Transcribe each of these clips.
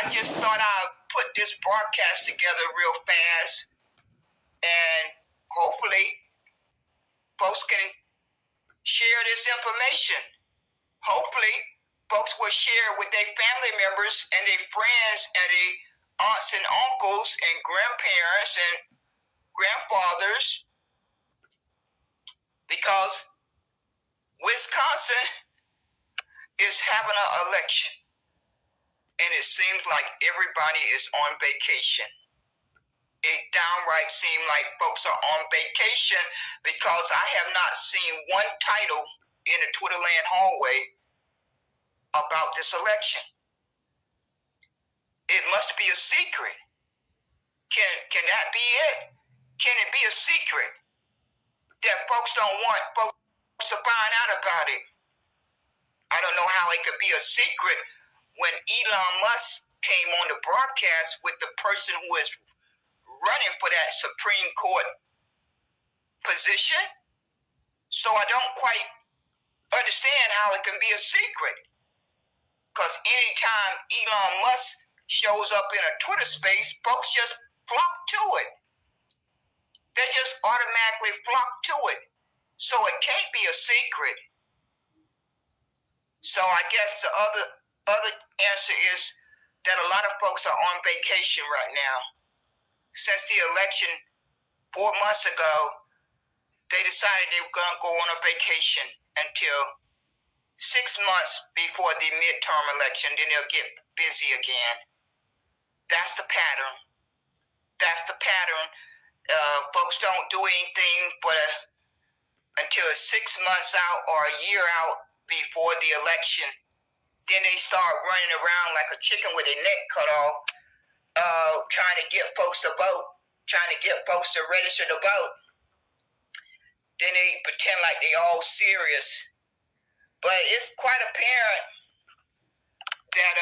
I just thought I'd put this broadcast together real fast, and hopefully folks can share this information. Hopefully folks will share with their family members and their friends and their aunts and uncles and grandparents and grandfathers, because Wisconsin is having an election, and it seems like everybody is on vacation. It downright seems like folks are on vacation, because I have not seen one title in the Twitterland hallway about this election. It must be a secret. Can that be it? Can it be a secret that folks don't want folks to find out about it? I don't know how it could be a secret when Elon Musk came on the broadcast with the person who is running for that Supreme Court position. So I don't quite understand how it can be a secret. Because anytime Elon Musk shows up in a Twitter space, folks just flock to it. They just automatically flock to it. So it can't be a secret. So I guess the other answer is that a lot of folks are on vacation right now. Since the election 4 months ago, they decided they were going to go on a vacation until 6 months before the midterm election. Then they'll get busy again. That's the pattern. That's the pattern. Folks don't do anything until 6 months out or a year out before the election. Then they start running around like a chicken with their neck cut off, trying to get folks to vote, trying to get folks to register to vote. Then they pretend like they all serious. But it's quite apparent that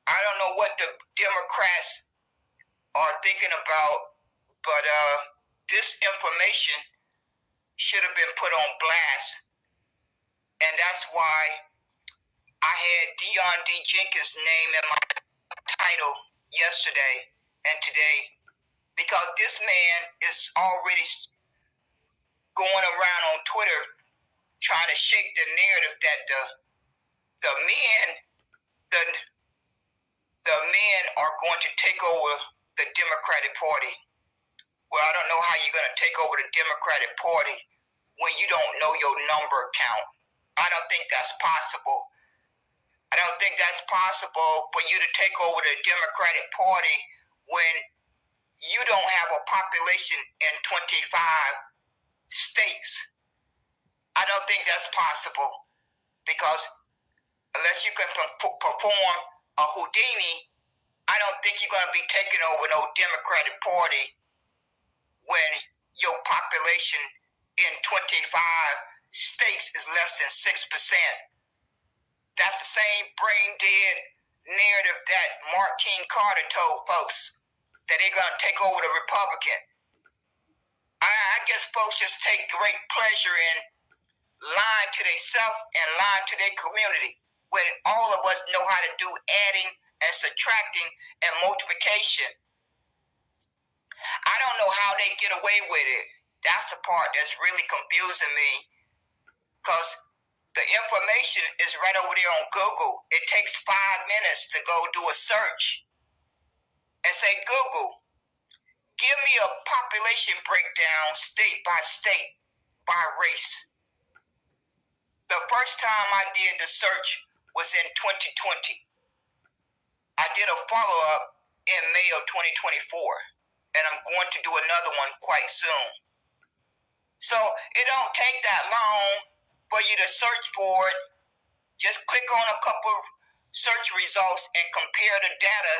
I don't know what the Democrats are thinking about, but this information should have been put on blast. And that's why I had Dion D. Jenkins' name in my title yesterday and today, because this man is already going around on Twitter trying to shake the narrative that the men are going to take over the Democratic Party. Well, I don't know how you're going to take over the Democratic Party when you don't know your number count. I don't think that's possible. I don't think that's possible for you to take over the Democratic Party when you don't have a population in 25 states. I don't think that's possible, because unless you can perform a Houdini, I don't think you're going to be taking over no Democratic Party when your population in 25 states is less than 6%. That's the same brain dead narrative that Mark King Carter told folks, that they're going to take over the Republican. I guess folks just take great pleasure in lying to themselves and lying to their community, when all of us know how to do adding and subtracting and multiplication. I don't know how they get away with it. That's the part that's really confusing me, because the information is right over there on Google. It takes 5 minutes to go do a search and say, Google, give me a population breakdown state by state by race. The first time I did the search was in 2020. I did a follow-up in May of 2024, and I'm going to do another one quite soon. So it don't take that long for you to search for it. Just click on a couple search results and compare the data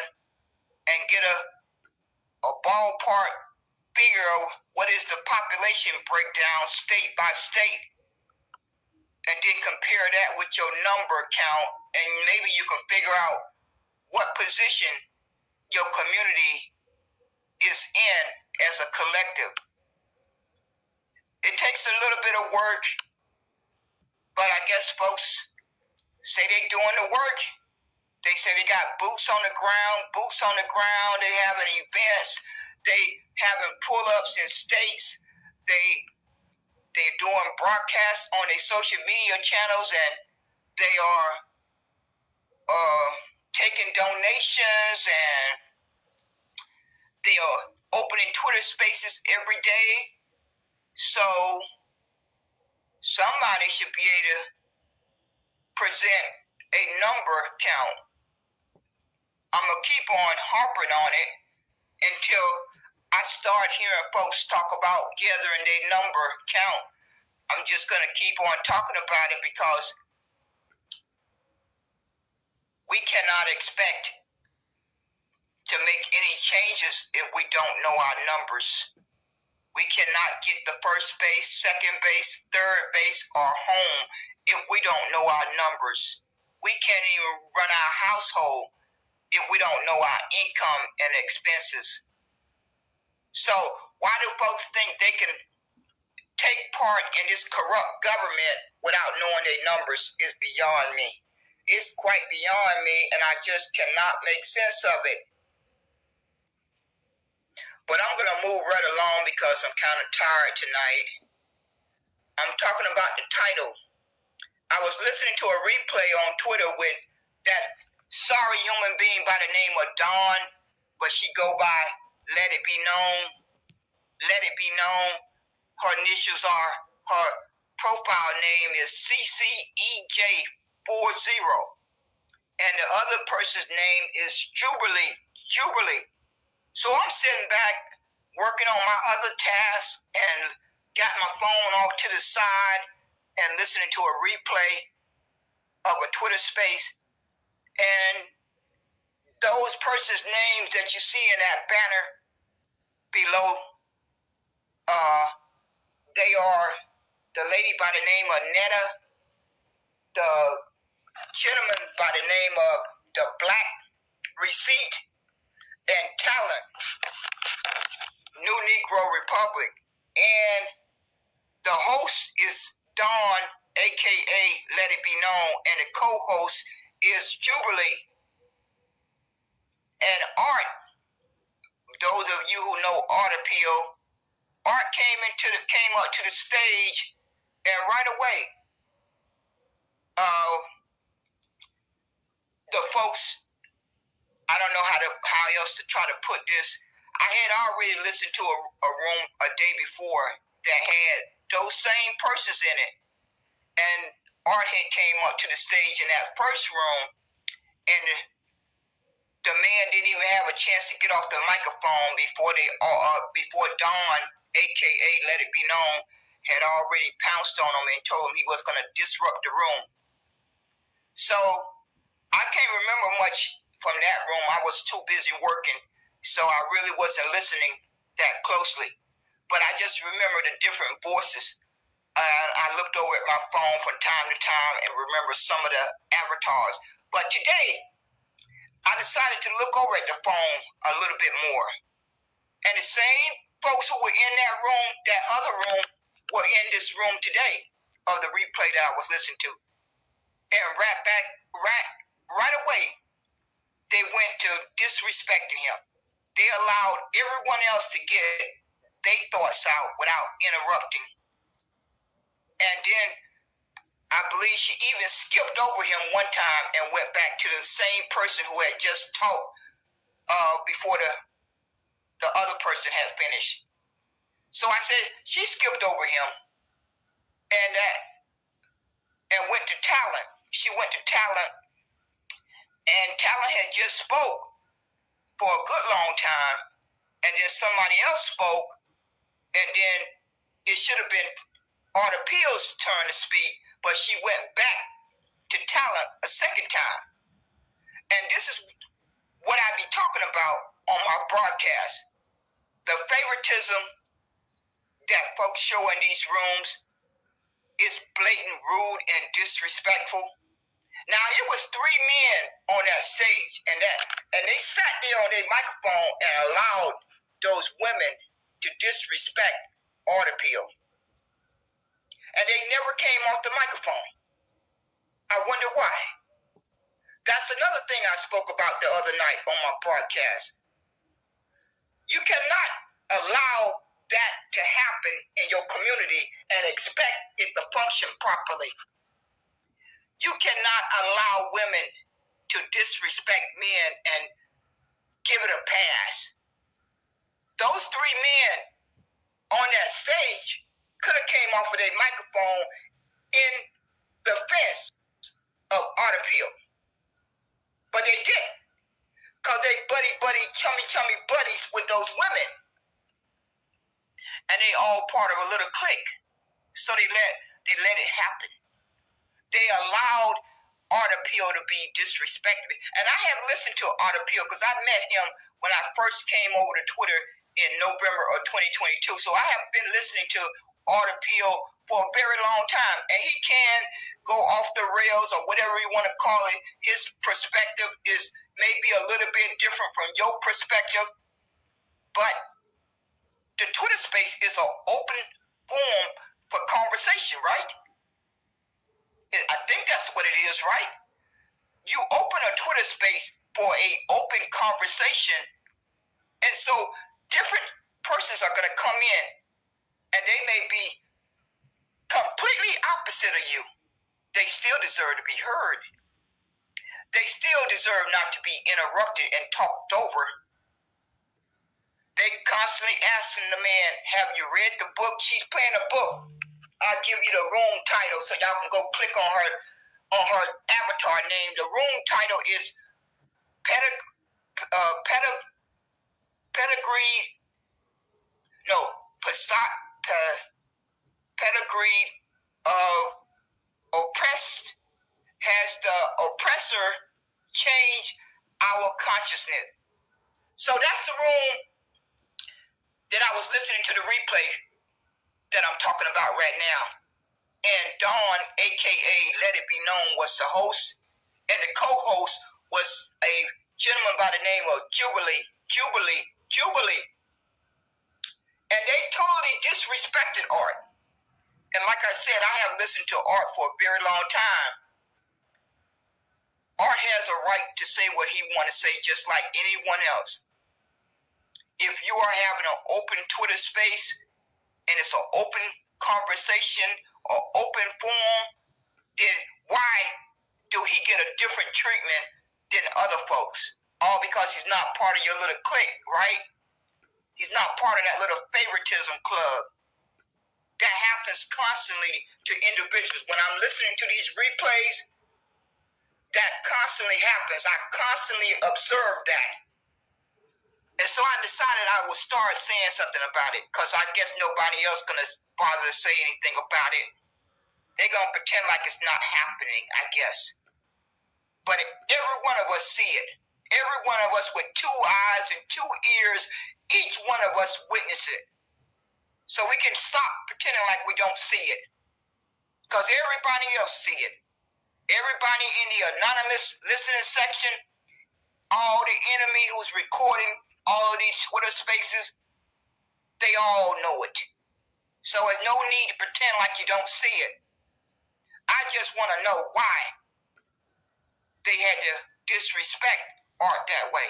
and get a ballpark figure of what is the population breakdown state by state. And then compare that with your number count, and maybe you can figure out what position your community is in as a collective. It takes a little bit of work, but I guess folks say they're doing the work, They say they got boots on the ground. They having events. They having pull-ups in states. They're doing broadcasts on their social media channels, and they are taking donations, and they are opening Twitter spaces every day. So somebody should be able to present a number count. I'm going to keep on harping on it until I start hearing folks talk about gathering their number count. I'm just going to keep on talking about it because we cannot expect to make any changes if we don't know our numbers. We cannot get the first base, second base, third base, or home if we don't know our numbers. We can't even run our household if we don't know our income and expenses. So why do folks think they can take part in this corrupt government without knowing their numbers is beyond me. It's quite beyond me, and I just cannot make sense of it. But I'm going to move right along because I'm kind of tired tonight. I'm talking about the title. I was listening to a replay on Twitter with that sorry human being by the name of Dawn, but she go by Let It Be Known. Let It Be Known. Her initials are, her profile name is CCEJ40. And the other person's name is Jubilee. So I'm sitting back working on my other tasks and got my phone off to the side and listening to a replay of a Twitter space. And those persons' names that you see in that banner below, they are the lady by the name of Netta, the gentleman by the name of the Black Receipt, and Talent, New Negro Republic. And the host is Dawn, a.k.a. Let It Be Known, and the co-host is Jubilee. And Art, those of you who know Art Appeal, Art came up to the stage, and right away, the folks, I don't know how else to try to put this. I had already listened to a room a day before that had those same persons in it, and Art had came up to the stage in that first room, and the man didn't even have a chance to get off the microphone before Dawn, a.k.a. Let It Be Known, had already pounced on him and told him he was going to disrupt the room. So I can't remember much from that room. I was too busy working, so I really wasn't listening that closely. But I just remember the different voices. I looked over at my phone from time to time and remember some of the avatars. But today, I decided to look over at the phone a little bit more. And the same folks who were in that room, that other room, were in this room today of the replay that I was listening to. And right away, they went to disrespecting him. They allowed everyone else to get their thoughts out without interrupting. And then I believe she even skipped over him one time and went back to the same person who had just talked before the other person had finished. So I said, she skipped over him and went to Talent. She went to Talent, and Talent had just spoke for a good long time, and then somebody else spoke, and then it should have been Art Appeal's turn to speak, but she went back to Talent a second time. And this is what I be talking about on my broadcast. The favoritism that folks show in these rooms is blatant, rude, and disrespectful. Now, it was three men on that stage, and they sat there on their microphone and allowed those women to disrespect Art Appeal. And they never came off the microphone. I wonder why. That's That's another thing I spoke about the other night on my broadcast. You cannot allow that to happen in your community and expect it to function properly. You cannot allow women to disrespect men and give it a pass. Those three men on that stage could have came off with a microphone in the face of Art Appeal. But they didn't. Because they buddy, chummy buddies with those women. And they all part of a little clique. So they let it happen. They allowed Art Appeal to be disrespected. And I have listened to Art Appeal because I met him when I first came over to Twitter in November of 2022. So I have been listening to Art Appeal for a very long time. And he can go off the rails or whatever you want to call it. His perspective is maybe a little bit different from your perspective. But the Twitter space is an open forum for conversation, right? I think that's what it is, right? You open a Twitter space for an open conversation, and so different persons are going to come in, and they may be completely opposite of you. They still deserve to be heard. They still deserve not to be interrupted and talked over. They constantly asking the man, have you read the book? She's playing a book. I'll give you the room title so y'all can go click on her avatar name. The room title is Pedigree of Oppressed. Has the oppressor changed our consciousness? So that's the room that I was listening to the replay that I'm talking about right now. And Dawn, a.k.a. Let It Be Known, was the host. And the co-host was a gentleman by the name of Jubilee. And they totally disrespected Art. And like I said, I have listened to Art for a very long time. Art has a right to say what he want to say just like anyone else. If you are having an open Twitter space and it's an open conversation or open forum, then why do he get a different treatment than other folks? All because he's not part of your little clique, right? He's not part of that little favoritism club. That happens constantly to individuals. When I'm listening to these replays, that constantly happens. I constantly observe that. And so I decided I would start saying something about it because I guess nobody else going to bother to say anything about it. They're going to pretend like it's not happening, I guess. But every one of us see it. Every one of us with two eyes and two ears, each one of us witness it. So we can stop pretending like we don't see it. Because everybody else see it. Everybody in the anonymous listening section, all the enemy who's recording all of these Twitter spaces, they all know it. So there's no need to pretend like you don't see it. I just want to know why they had to disrespect Art that way.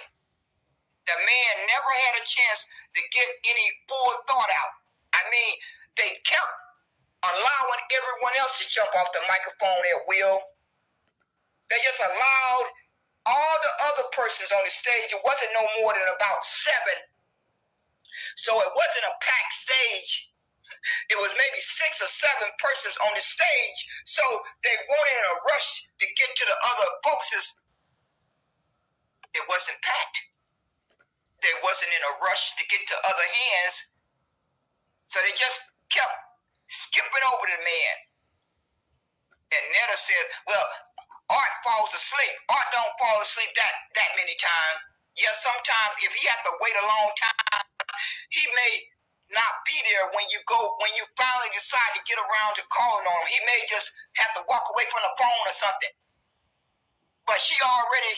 The man never had a chance to get any full thought out. I mean, they kept allowing everyone else to jump off the microphone at will. They just allowed all the other persons on the stage. It wasn't no more than about 7. So it wasn't a packed stage. It was maybe 6 or 7 persons on the stage. So they weren't in a rush to get to the other folks. It wasn't packed. They wasn't in a rush to get to other hands. So they just kept skipping over the man. And Netta said, well, Art falls asleep. Art don't fall asleep that many times. Yeah, sometimes if he had to wait a long time, he may not be there when you finally decide to get around to calling on him. He may just have to walk away from the phone or something. But she already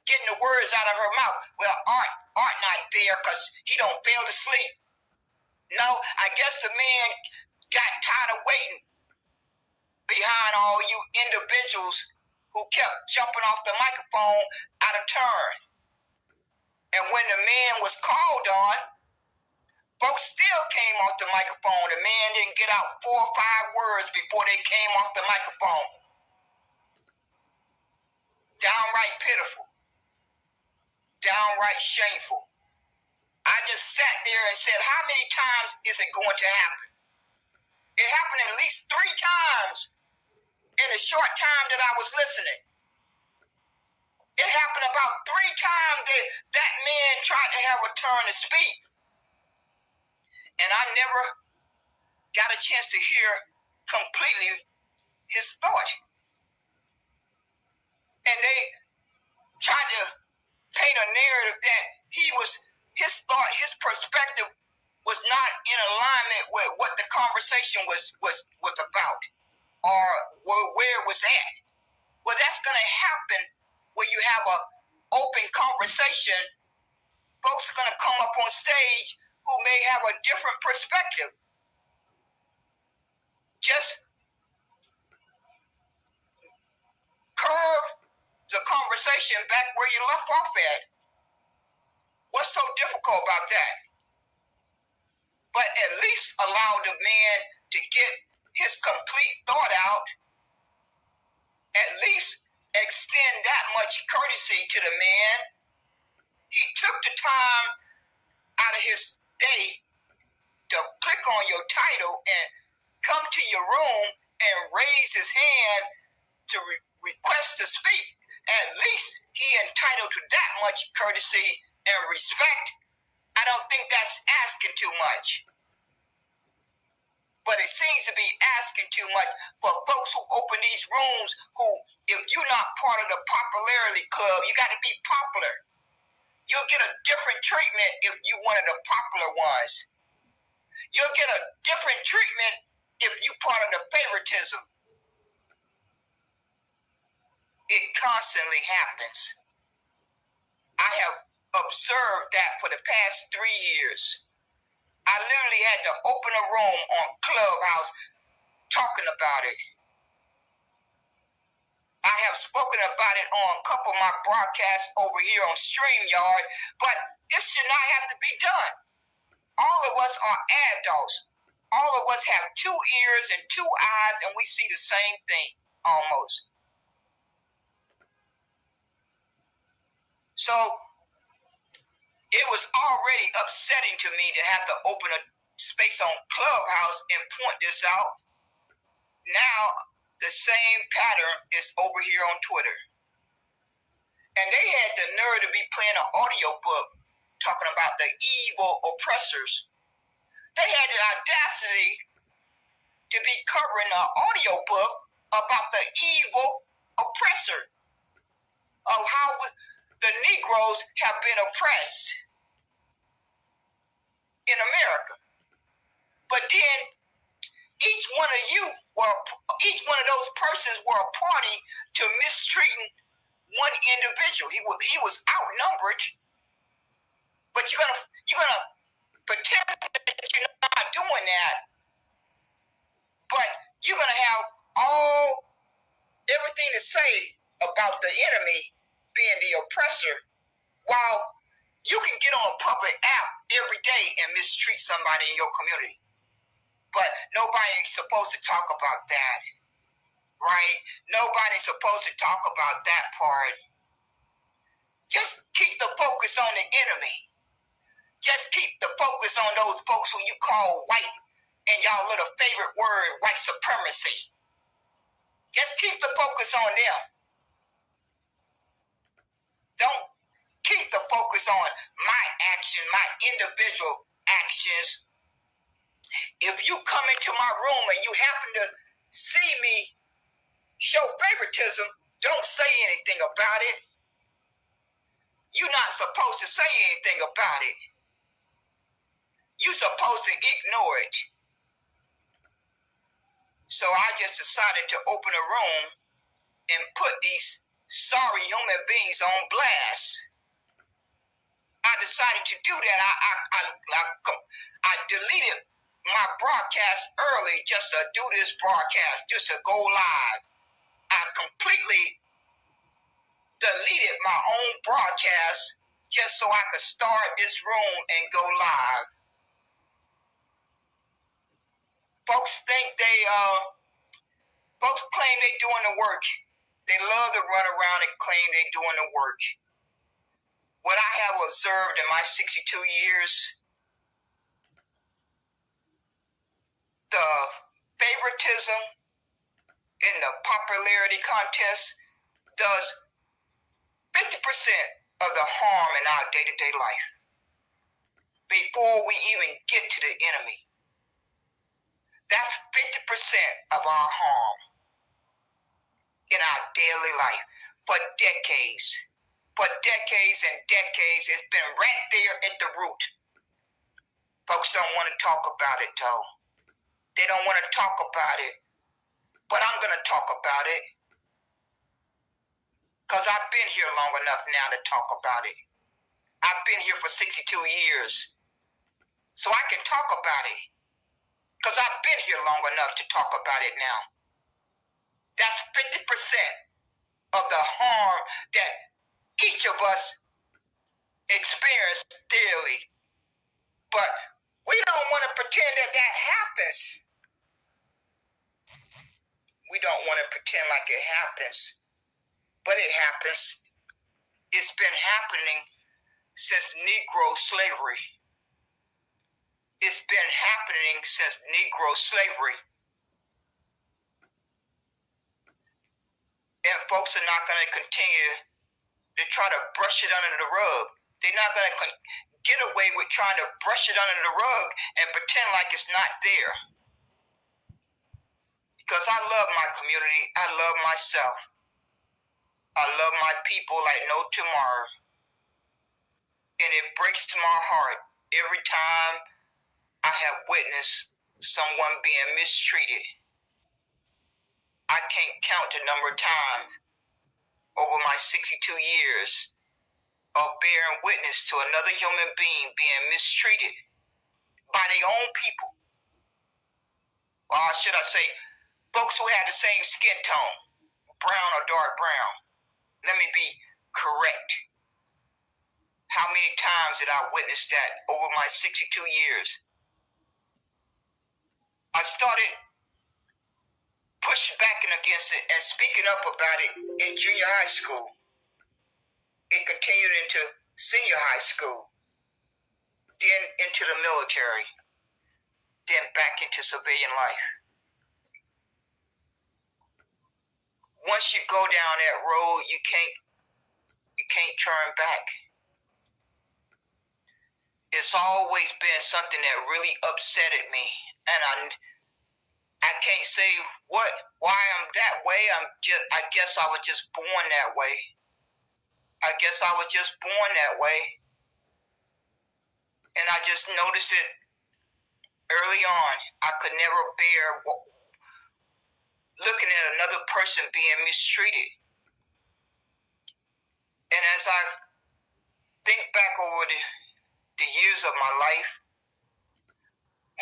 getting the words out of her mouth. Well, Art not there because he don't fail to sleep. No, I guess the man got tired of waiting behind all you individuals who kept jumping off the microphone out of turn. And when the man was called on, folks still came off the microphone. The man didn't get out 4 or 5 words before they came off the microphone. Downright pitiful. Downright shameful. I just sat there and said, how many times is it going to happen? It happened at least 3 times in the short time that I was listening. It happened about 3 times that that man tried to have a turn to speak. And I never got a chance to hear completely his thought. And they tried to paint a narrative that his thought, his perspective was not in alignment with what the conversation was about or where it was at. Well, that's going to happen when you have an open conversation. Folks are going to come up on stage who may have a different perspective. Just curve the conversation back where you left off at. What's so difficult about that? But at least allow the man to get his complete thought out. At least extend that much courtesy to the man. He took the time out of his day to click on your title and come to your room and raise his hand to request to speak. At least he entitled to that much courtesy and respect. I don't think that's asking too much. But it seems to be asking too much for folks who open these rooms who, if you're not part of the popularity club, you got to be popular. You'll get a different treatment if you're one of the popular ones. You'll get a different treatment if you're part of the favoritism. It constantly happens. I have observed that for the past 3 years. I literally had to open a room on Clubhouse talking about it. I have spoken about it on a couple of my broadcasts over here on StreamYard, but this should not have to be done. All of us are adults. All of us have 2 ears and 2 eyes, and we see the same thing, almost. So, it was already upsetting to me to have to open a space on Clubhouse and point this out. Now, the same pattern is over here on Twitter. And they had the nerve to be playing an audio book talking about the evil oppressors. They had the audacity to be covering an audio book about the evil oppressor of how the Negroes have been oppressed in America. But then each one of those persons were a party to mistreating one individual. He was outnumbered, but you're gonna pretend that you're not doing that, but you're gonna have everything to say about the enemy being the oppressor, while you can get on a public app every day and mistreat somebody in your community. But nobody's supposed to talk about that, right? Nobody's supposed to talk about that part. Just keep the focus on the enemy. Just keep the focus on those folks who you call white and y'all little favorite word, white supremacy. Just keep the focus on them. Don't keep the focus on my action, my individual actions. If you come into my room and you happen to see me show favoritism, don't say anything about it. You're not supposed to say anything about it. You're supposed to ignore it. So I just decided to open a room and put these sorry human beings on blast. I decided to do that. I deleted my broadcast early just to do this broadcast, just to go live. I completely deleted my own broadcast just so I could start this room and go live. Folks folks claim they're doing the work. They love to run around and claim they're doing the work. What I have observed in my 62 years, the favoritism in the popularity contest does 50% of the harm in our day-to-day life before we even get to the enemy. That's 50% of our harm in our daily life. For decades and decades, it's been right there at the root. Folks don't want to talk about it, though. They don't want to talk about it. But I'm going to talk about it. Because I've been here long enough now to talk about it. I've been here for 62 years. So I can talk about it. Because I've been here long enough to talk about it now. That's 50% of the harm that each of us experience daily. But we don't want to pretend that that happens. We don't want to pretend like it happens. But it happens. It's been happening since Negro slavery. It's been happening since Negro slavery. And folks are not going to continue to try to brush it under the rug. They're not going to get away with trying to brush it under the rug and pretend like it's not there. Because I love my community. I love myself. I love my people like no tomorrow. And it breaks my heart every time I have witnessed someone being mistreated. I can't count the number of times over my 62 years of bearing witness to another human being being mistreated by their own people. Or should I say, folks who had the same skin tone, brown or dark brown. Let me be correct. How many times did I witness that over my 62 years? I started pushing back against it and speaking up about it in junior high school. It continued into senior high school, then into the military, then back into civilian life. Once you go down that road, you can't turn back. It's always been something that really upsetted me, and I can't say why I'm that way. I guess I was just born that way. I guess I was just born that way. And I just noticed it early on. I could never bear looking at another person being mistreated. And as I think back over the years of my life,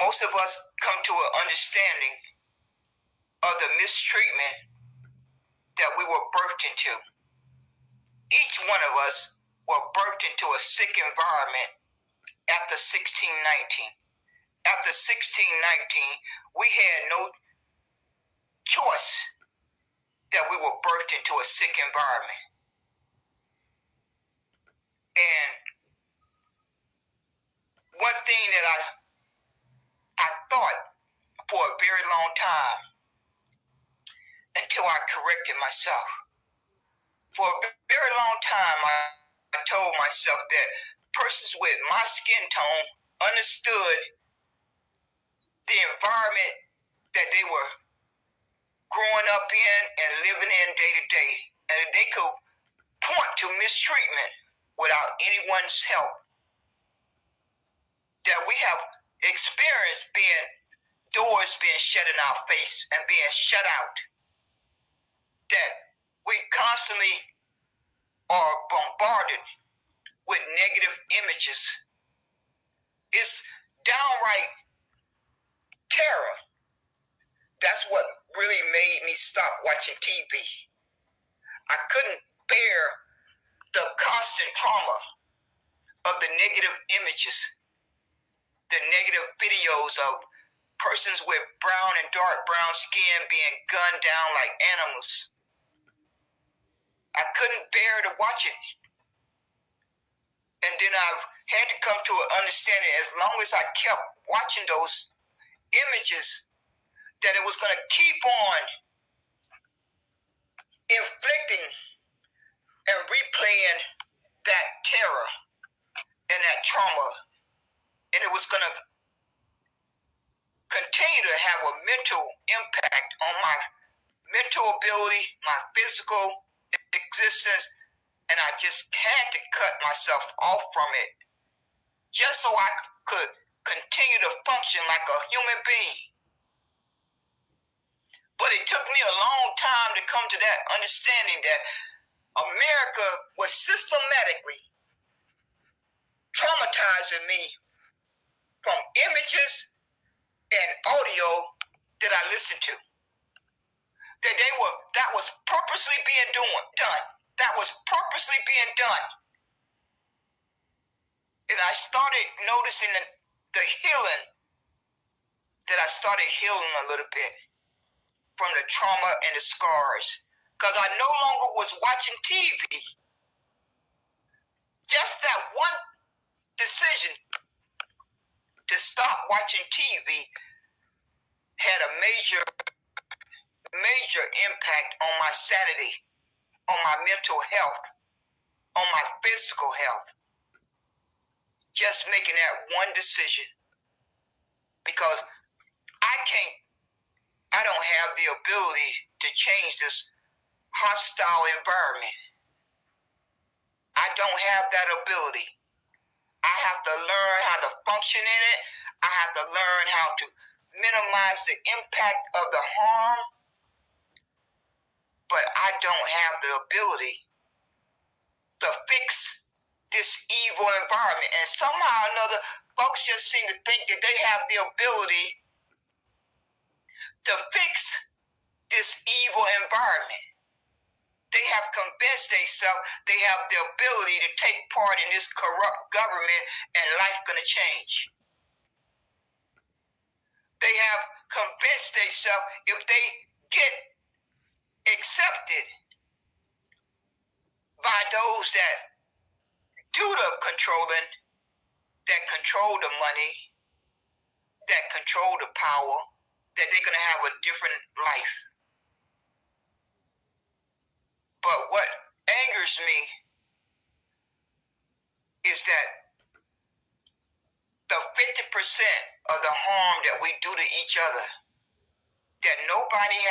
most of us come to an understanding of the mistreatment that we were birthed into. Each one of us were birthed into a sick environment after 1619. After 1619, we had no choice that we were birthed into a sick environment. And one thing that I thought for a very long time, until I corrected myself. For a very long time, I told myself that persons with my skin tone understood the environment that they were growing up in and living in day to day, and they could point to mistreatment without anyone's help. That we have experienced doors being shut in our face and being shut out. That we constantly are bombarded with negative images. It's downright terror. That's what really made me stop watching TV. I couldn't bear constant trauma of the negative images, the negative videos of persons with brown and dark brown skin being gunned down like animals. I couldn't bear to watch it. And then I had to come to an understanding, as long as I kept watching those images, that it was going to keep on inflicting and replaying that terror and that trauma. And it was going to continue to have a mental impact on my mental ability, my physical existence, and I just had to cut myself off from it just so I could continue to function like a human being. But it took me a long time to come to that understanding that America was systematically traumatizing me from images and audio that I listened to. That was purposely being done. That was purposely being done. And I started noticing the healing, that I started healing a little bit from the trauma and the scars, because I no longer was watching TV. Just that one decision to stop watching TV had a major impact on my sanity, on my mental health, on my physical health. Just making that one decision. Because I don't have the ability to change this hostile environment. I don't have that ability. I have to learn how to function in it. I have to learn how to minimize the impact of the harm. But I don't have the ability to fix this evil environment. And somehow or another, folks just seem to think that they have the ability to fix this evil environment. They have convinced themselves they have the ability to take part in this corrupt government and life gonna change. They have convinced themselves if they get accepted by those that do the controlling, that control the money, that control the power, that they're gonna have a different life. But what angers me is that the 50% of the harm that we do to each other, that nobody has